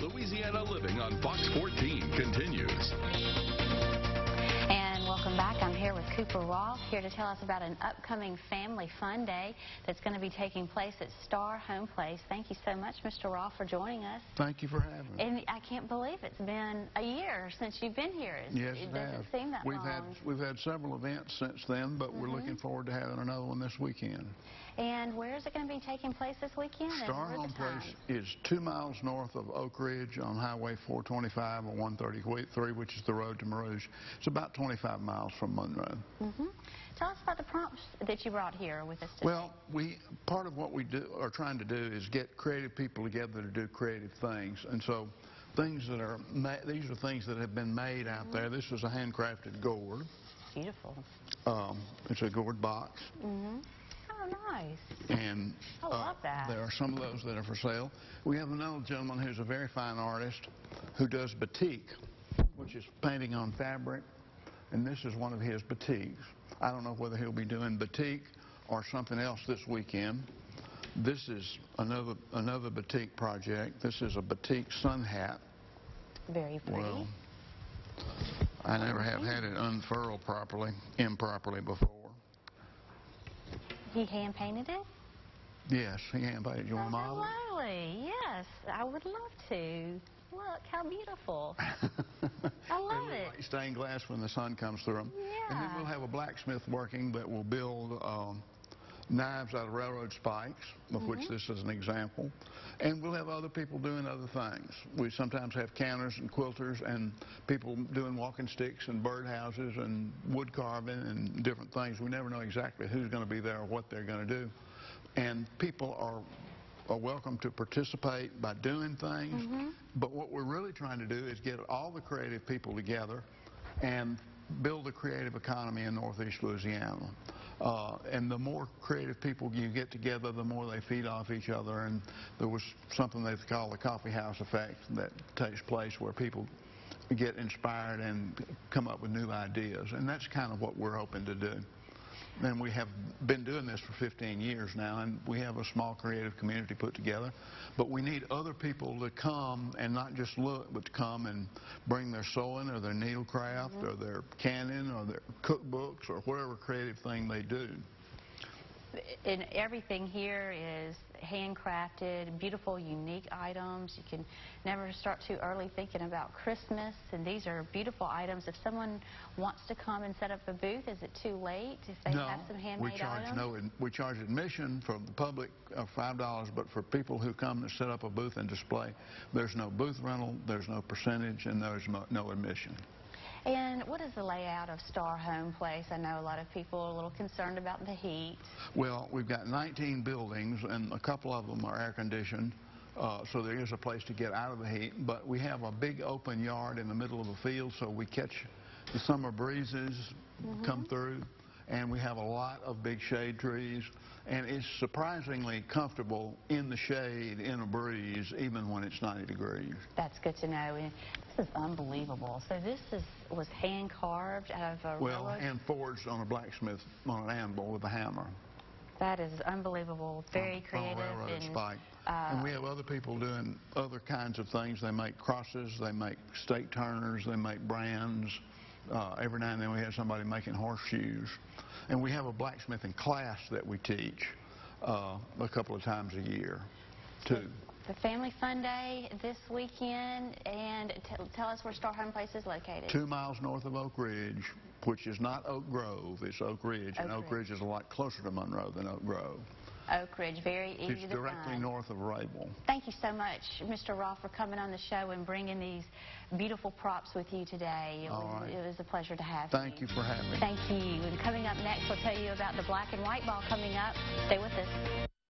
Louisiana Living on Fox 14 continues. And welcome back. I'm here with Cooper Roth, here to tell us about an upcoming family fun day that's going to be taking place at Starr Homeplace. Thank you so much, Mr. Roth, for joining us. Thank you for having me. And I can't believe it's been a year since you've been here. Yes, it doesn't seem that long. We've had several events since then, but we're looking forward to having another one this weekend. And where is it going to be taking place this weekend? Starr Homeplace is 2 miles north of Oak Ridge on Highway 425 or 133, which is the road to Marouge. It's about 25 miles from Monroe. Tell us about the prompts that you brought here with us today. Well, part of what we are trying to do is get creative people together to do creative things, and so these are things that have been made out there. This is a handcrafted gourd. Beautiful. It's a gourd box. Oh, nice. And I love that. There are some of those that are for sale. We have another gentleman who's a very fine artist who does batik, which is painting on fabric, and this is one of his batiks. I don't know whether he'll be doing batik or something else this weekend. This is another batik project. This is a batik sun hat. Very pretty. Well, I never have had it unfurled improperly before. He hand painted it? Yes, he hand painted. You want to model? Lovely. Yes, I would love to. Look, how beautiful. I love it. Like stained glass when the sun comes through them. Yeah. And then we'll have a blacksmith working that will build knives out of railroad spikes, of which this is an example. And we'll have other people doing other things. We sometimes have canners and quilters and people doing walking sticks and birdhouses and wood carving and different things. We never know exactly who's going to be there or what they're going to do. And people are welcome to participate by doing things. But what we're really trying to do is get all the creative people together and build a creative economy in northeast Louisiana. And the more creative people you get together, the more they feed off each other. And there was something they call the coffee house effect that takes place where people get inspired and come up with new ideas. And that's kind of what we're hoping to do. And we have been doing this for 15 years now, and we have a small creative community put together. But we need other people to come and not just look, but to come and bring their sewing or their needlecraft or their canning or their cookbooks or whatever creative thing they do. And everything here is handcrafted, beautiful, unique items. You can never start too early thinking about Christmas, and these are beautiful items. If someone wants to come and set up a booth, is it too late if they have some handmade items? No, we charge admission for the public of $5, but for people who come to set up a booth and display, there's no booth rental, there's no percentage, and there's no admission. And what is the layout of Starr Homeplace? I know a lot of people are a little concerned about the heat. Well, we've got 19 buildings, and a couple of them are air-conditioned, so there is a place to get out of the heat. But we have a big open yard in the middle of the field, so we catch the summer breezes come through. And we have a lot of big shade trees, and it's surprisingly comfortable in the shade in a breeze, even when it's 90 degrees. That's good to know. And this is unbelievable. So this was hand carved out of a railroad? Hand forged on a blacksmith on an anvil with a hammer. That is unbelievable. Very creative. On a railroad spike. And we have other people doing other kinds of things. They make crosses, they make stake turners, they make brands. Every now and then we have somebody making horseshoes. And we have a blacksmithing class that we teach a couple of times a year, too. The Family Fun Day this weekend, and tell us where Starr Homeplace is located. 2 miles north of Oak Ridge, which is not Oak Grove, it's Oak Ridge. And Oak Ridge is a lot closer to Monroe than Oak Grove. Oak Ridge, very easy to find. It's directly north of Rabel. Thank you so much, Mr. Roth, for coming on the show and bringing these beautiful props with you today. It was a pleasure to have you. Thank you for having me. Thank you. And coming up next, we'll tell you about the black and white ball coming up. Stay with us.